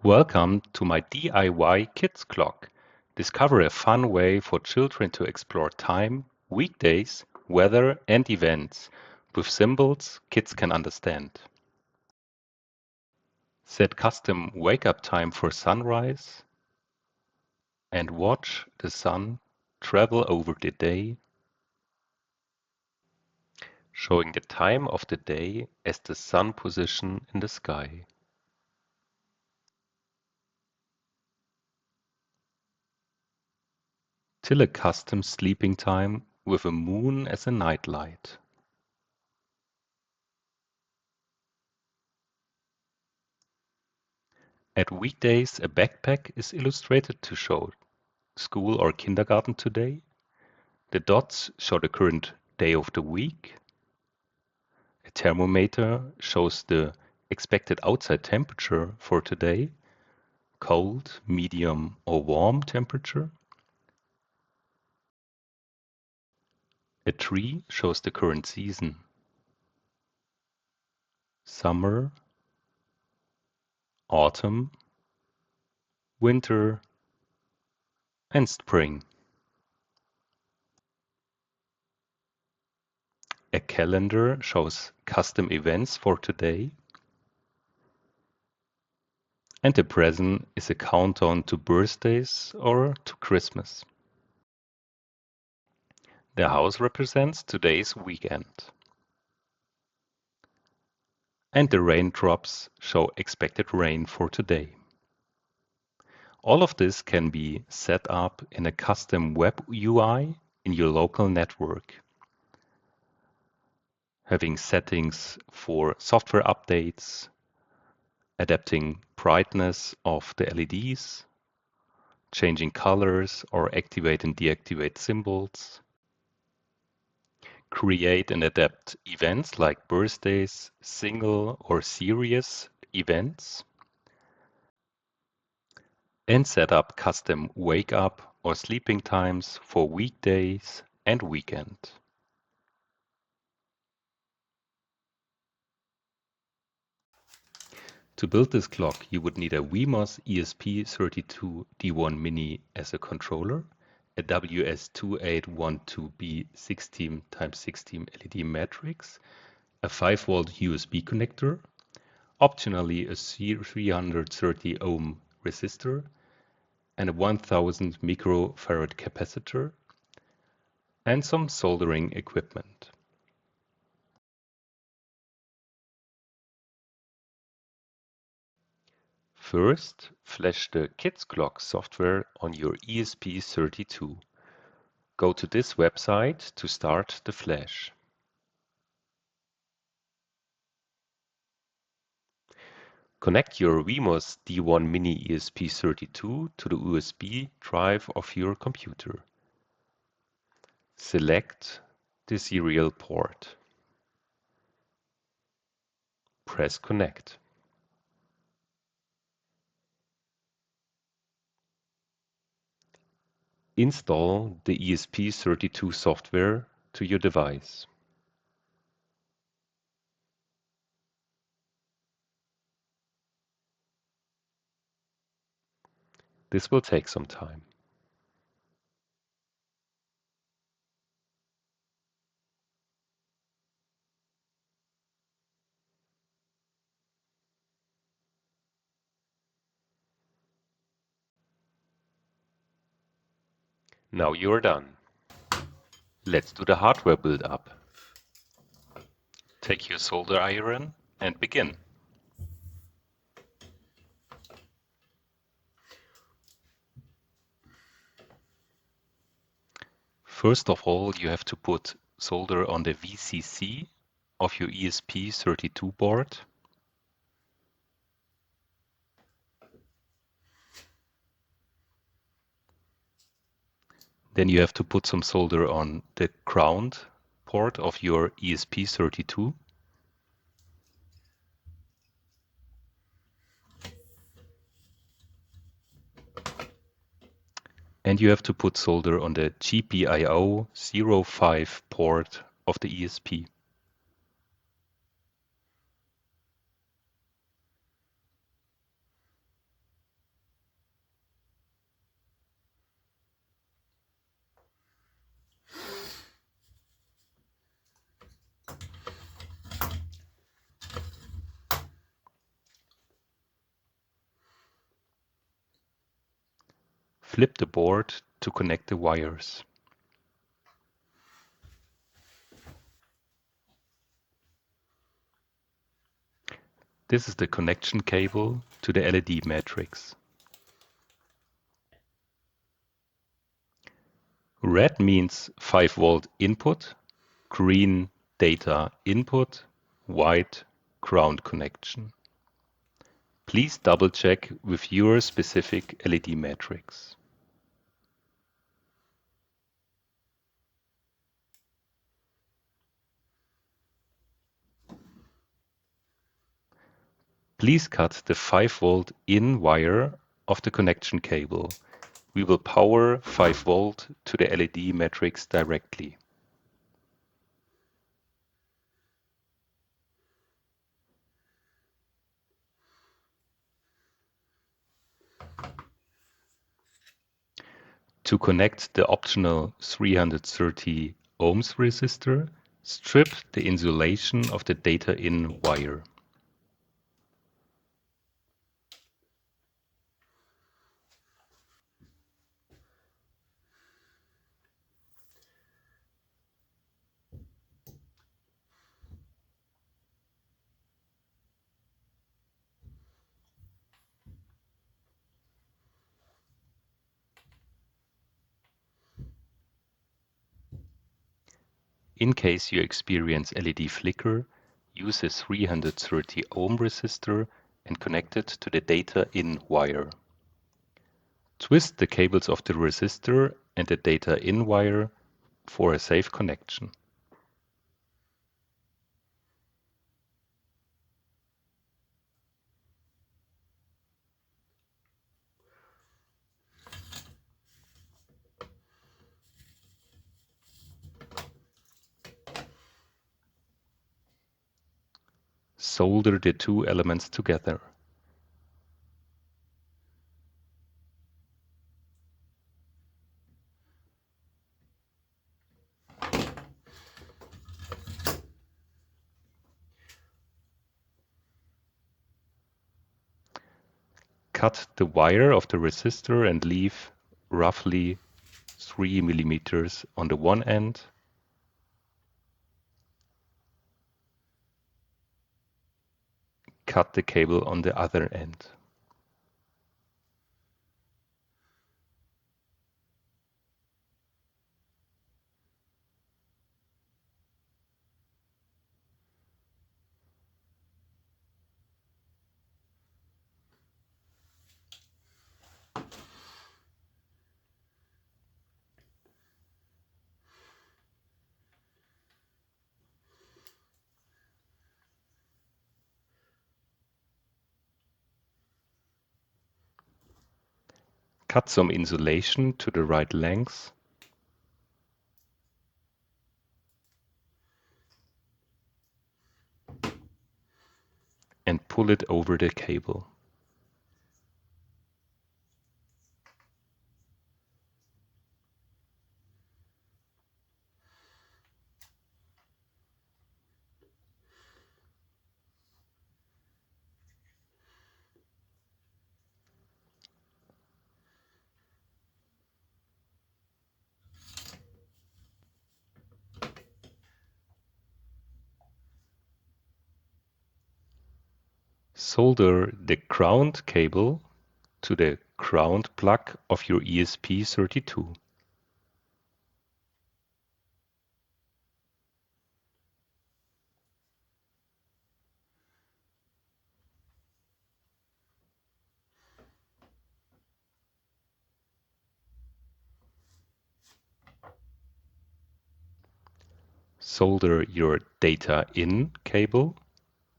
Welcome to my DIY Kids Clock. Discover a fun way for children to explore time, weekdays, weather, and events with symbols kids can understand. Set custom wake-up time for sunrise and watch the sun travel over the day, showing the time of the day as the sun position in the sky. Till a custom sleeping time with a moon as a nightlight. At weekdays, a backpack is illustrated to show school or kindergarten today. The dots show the current day of the week. A thermometer shows the expected outside temperature for today, cold, medium, or warm temperature. A tree shows the current season, summer, autumn, winter, and spring. A calendar shows custom events for today. And the present is a countdown to birthdays or to Christmas. The house represents today's weekend. And the raindrops show expected rain for today. All of this can be set up in a custom web UI in your local network, having settings for software updates, adapting brightness of the LEDs, changing colors or activate and deactivate symbols, create and adapt events like birthdays, single or series events, and set up custom wake up or sleeping times for weekdays and weekend. To build this clock, you would need a Wemos ESP32 D1 Mini as a controller, a WS2812B 16x16 LED matrix, a 5-volt USB connector, optionally a 330 ohm resistor, and a 1000 microfarad capacitor, and some soldering equipment. First, flash the Kids Clock software on your ESP32. Go to this website to start the flash. Connect your Wemos D1 Mini ESP32 to the USB drive of your computer. Select the serial port. Press Connect. Install the ESP32 software to your device. This will take some time. Now you're done. Let's do the hardware build-up. Take your solder iron and begin. First of all, you have to put solder on the VCC of your ESP32 board. Then you have to put some solder on the ground port of your ESP32. And you have to put solder on the GPIO 05 port of the ESP. Flip the board to connect the wires. This is the connection cable to the LED matrix. Red means 5-volt input, green data input, white ground connection. Please double check with your specific LED matrix. Please cut the 5-volt in wire of the connection cable. We will power 5-volt to the LED matrix directly. To connect the optional 330 ohms resistor, strip the insulation of the data in wire. In case you experience LED flicker, use a 330 ohm resistor and connect it to the data in wire. Twist the cables of the resistor and the data in wire for a safe connection. Solder the two elements together. Cut the wire of the resistor and leave roughly 3 millimeters on the one end cut the cable on the other end. Cut some insulation to the right length and pull it over the cable. Solder the ground cable to the ground plug of your ESP32. Solder your data in cable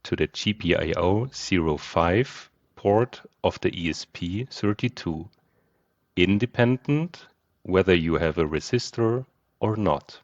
to the GPIO 05 port of the ESP32, independent whether you have a resistor or not.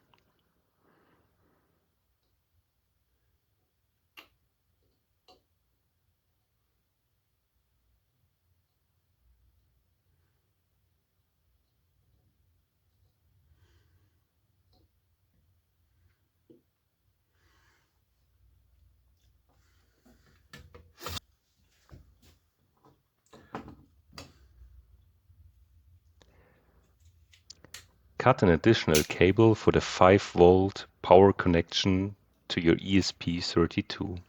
cut an additional cable for the 5-volt power connection to your ESP32.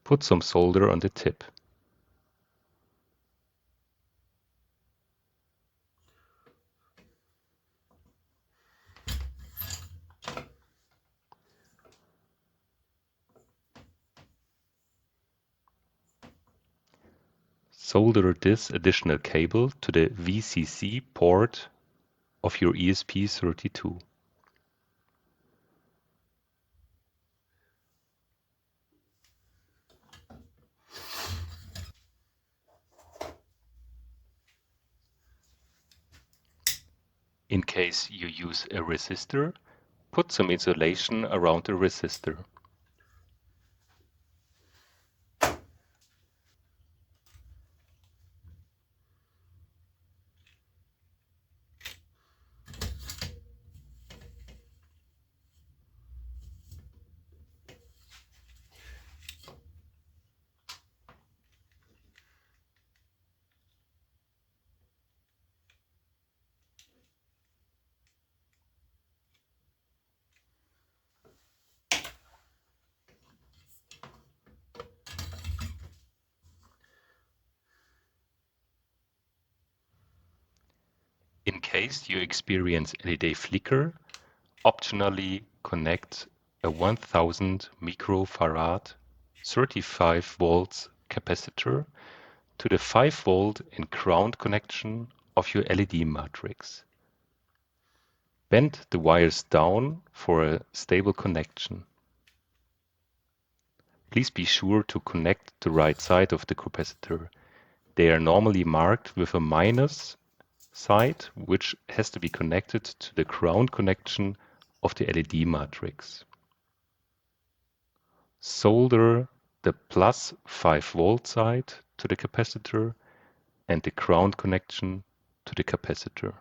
Put some solder on the tip. Solder this additional cable to the VCC port of your ESP32. In case you use a resistor, put some insulation around the resistor. In case you experience LED flicker, optionally connect a 1000 microfarad 35 volts capacitor to the 5-volt and ground connection of your LED matrix. Bend the wires down for a stable connection. Please be sure to connect the right side of the capacitor. They are normally marked with a minus side, which has to be connected to the ground connection of the LED matrix. Solder the plus 5-volt side to the capacitor and the ground connection to the capacitor.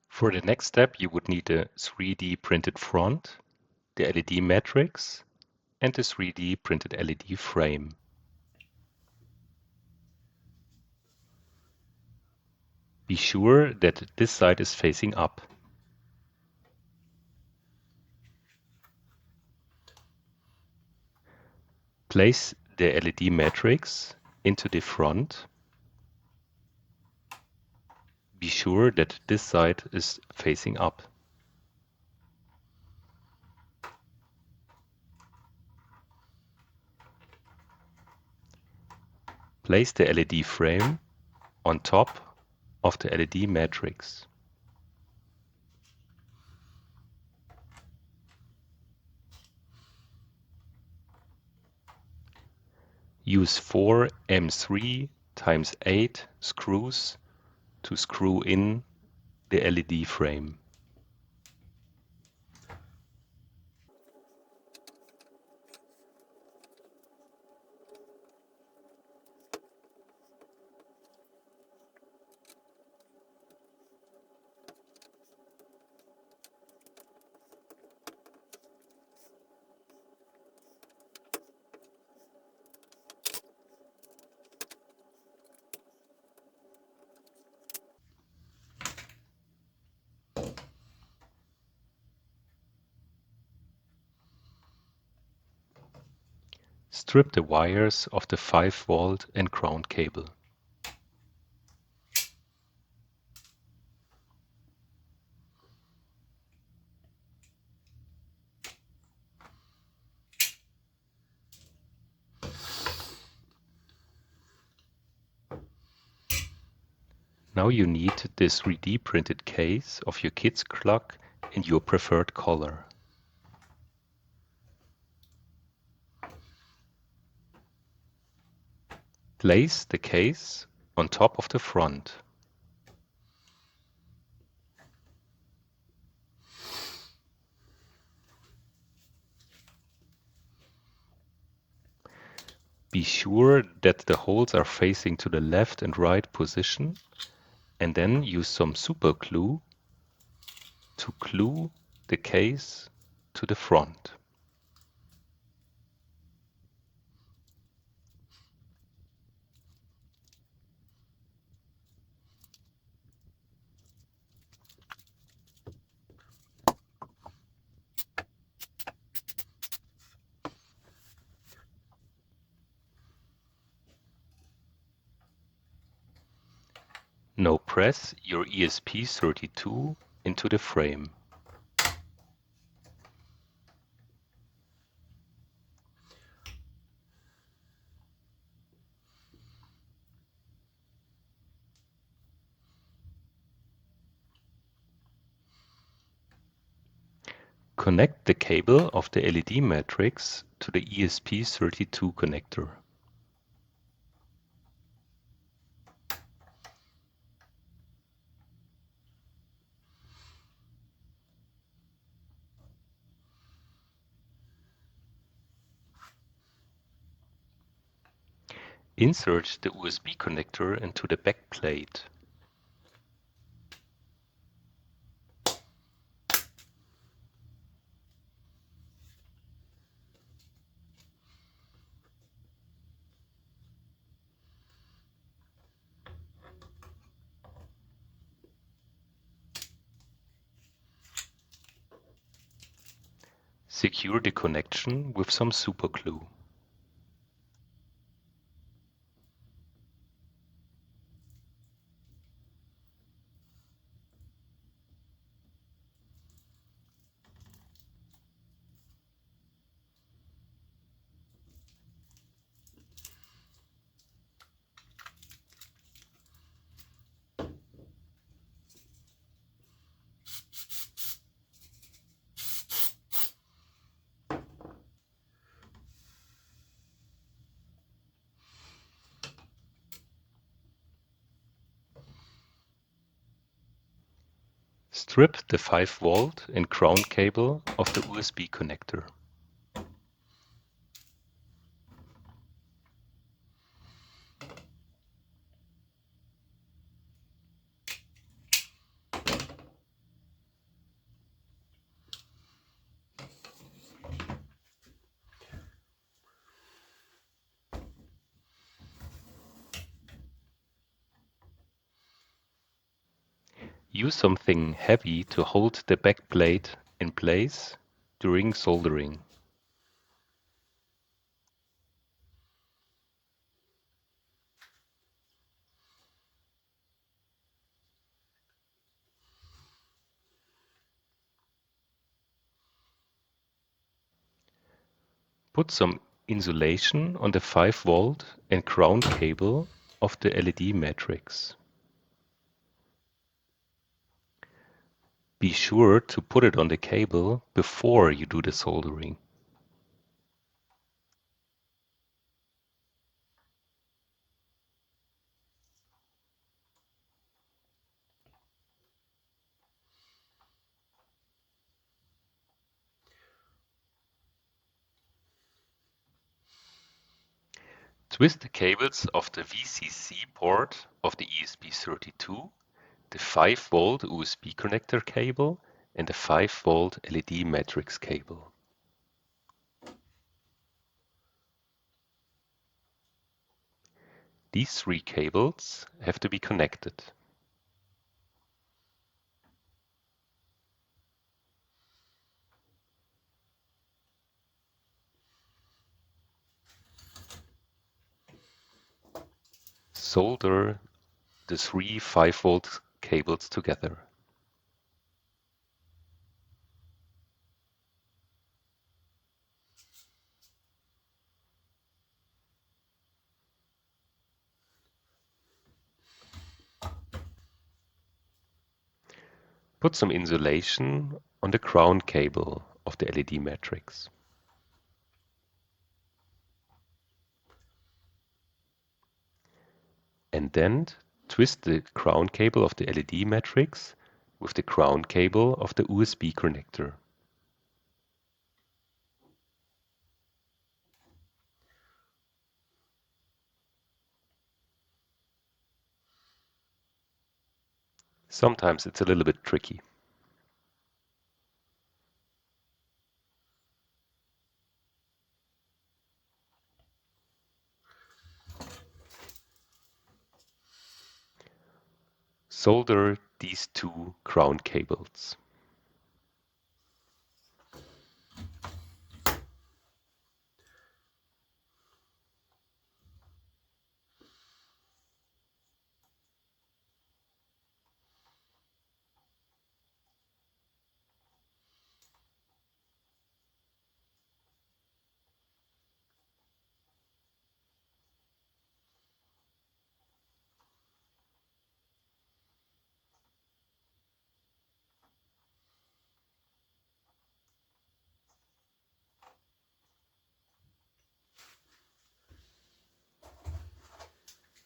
For the next step, you would need a 3D printed front, the LED matrix, and the 3D printed LED frame. Be sure that this side is facing up. Place the LED matrix into the front. Be sure that this side is facing up. Place the LED frame on top of the LED matrix. Use 4 M3 x 8 screws to screw in the LED frame. Strip the wires of the 5-volt and ground cable. Now you need this 3D printed case of your kid's clock in your preferred color. Place the case on top of the front. Be sure that the holes are facing to the left and right position, and then use some super glue to glue the case to the front. Now press your ESP32 into the frame. Connect the cable of the LED matrix to the ESP32 connector. Insert the USB connector into the back plate. Secure the connection with some superglue. Strip the 5-volt and ground cable of the USB connector. Use something heavy to hold the back plate in place during soldering. Put some insulation on the 5-volt and ground cable of the LED matrix. Be sure to put it on the cable before you do the soldering. Twist the cables of the VCC port of the ESP32, the 5-volt USB connector cable, and the 5-volt LED matrix cable. These 3 cables have to be connected. Solder the 3 5-volt cables together. Put some insulation on the ground cable of the LED matrix. And then twist the ground cable of the LED matrix with the ground cable of the USB connector. Sometimes it's a little bit tricky. Solder these two ground cables.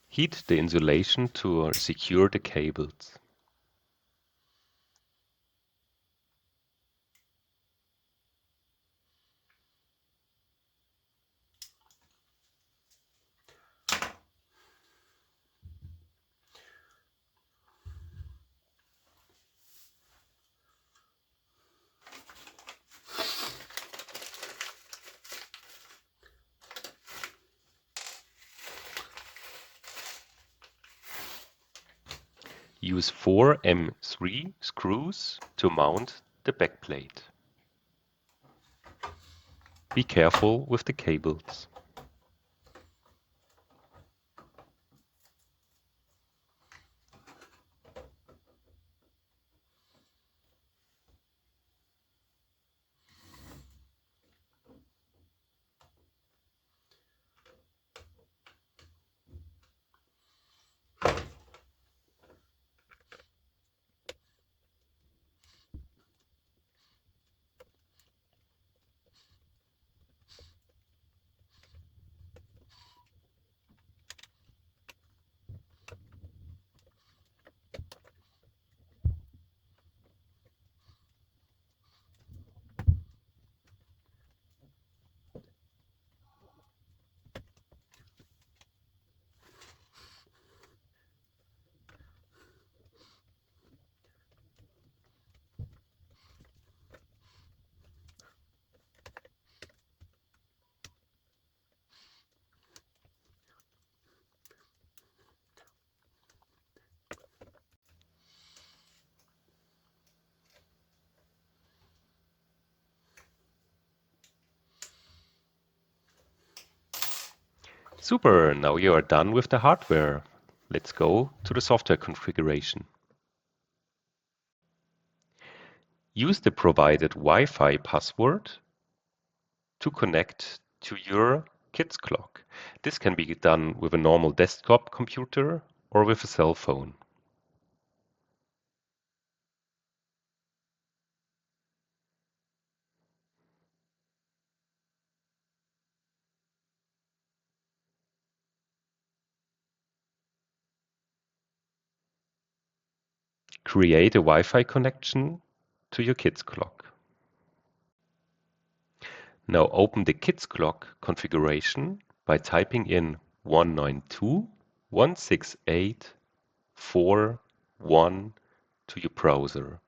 Heat the insulation to secure the cables. Use 4 M3 screws to mount the backplate. Be careful with the cables. Super, now you are done with the hardware. Let's go to the software configuration. Use the provided Wi-Fi password to connect to your kids' clock. This can be done with a normal desktop computer or with a cell phone. Create a Wi-Fi connection to your kids' clock. Now open the kids' clock configuration by typing in 192.168.4.1 to your browser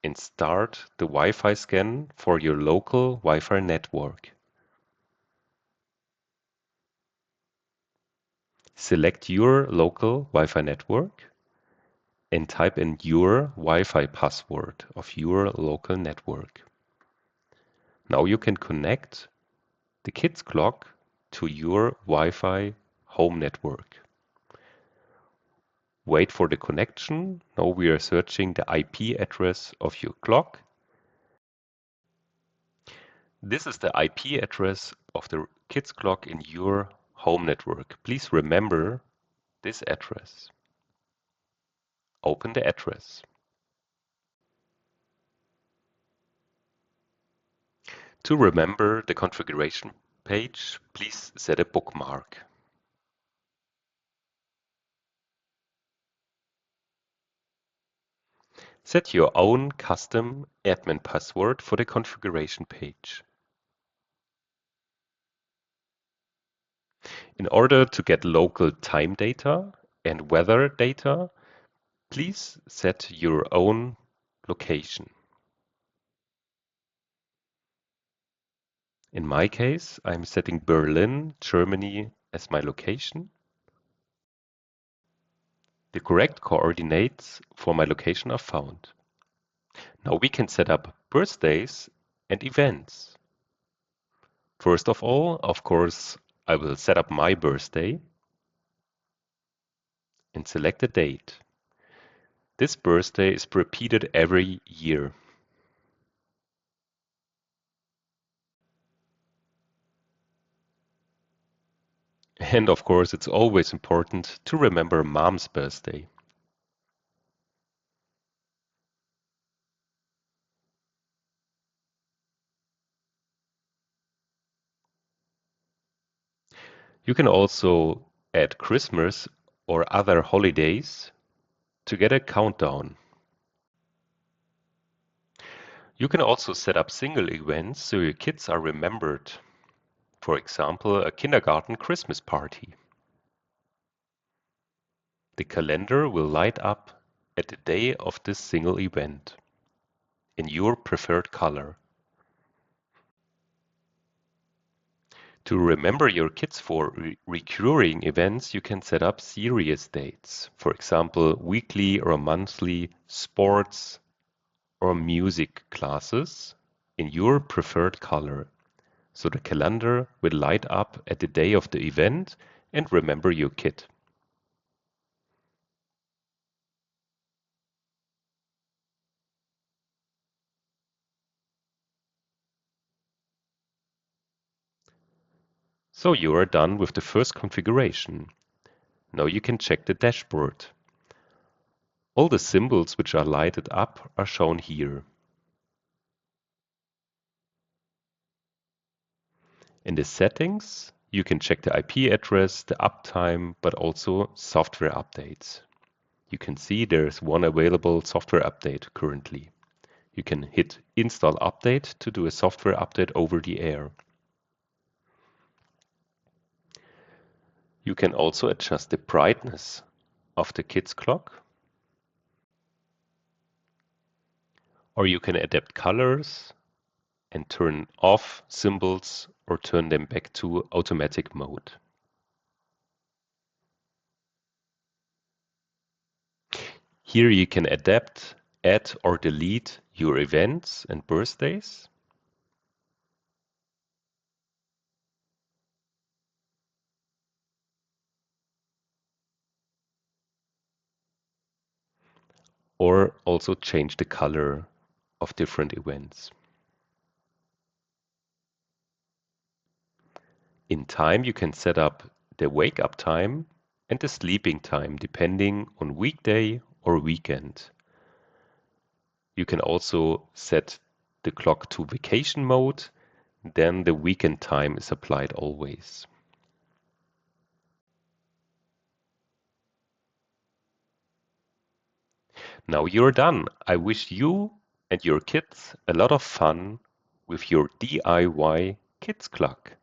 and start the Wi-Fi scan for your local Wi-Fi network. Select your local Wi-Fi network and type in your Wi-Fi password of your local network. Now you can connect the kids' clock to your Wi-Fi home network. Wait for the connection. Now we are searching the IP address of your clock. This is the IP address of the kids' clock in your home network. Please remember this address. Open the address. To remember the configuration page, please set a bookmark. Set your own custom admin password for the configuration page. In order to get local time data and weather data, please set your own location. In my case, I'm setting Berlin, Germany as my location. The correct coordinates for my location are found. Now we can set up birthdays and events. First of all, of course, I will set up my birthday and select a date. This birthday is repeated every year. And of course, it's always important to remember mom's birthday. You can also add Christmas or other holidays to get a countdown. You can also set up single events so your kids are remembered. For example, a kindergarten Christmas party. The calendar will light up at the day of this single event in your preferred color. To remember your kids for recurring events, you can set up serious dates. For example, weekly or monthly sports or music classes in your preferred color. So the calendar will light up at the day of the event and remember your kid. So you are done with the first configuration. Now you can check the dashboard. All the symbols which are lighted up are shown here. In the settings, you can check the IP address, the uptime, but also software updates. You can see there's one available software update currently. You can hit Install Update to do a software update over the air. You can also adjust the brightness of the kids clock, or you can adapt colors and turn off symbols or turn them back to automatic mode. Here you can adapt, add or delete your events and birthdays. Or also change the color of different events. In time, you can set up the wake up time and the sleeping time depending on weekday or weekend. You can also set the clock to vacation mode, then the weekend time is applied always. Now you're done. I wish you and your kids a lot of fun with your DIY kids clock.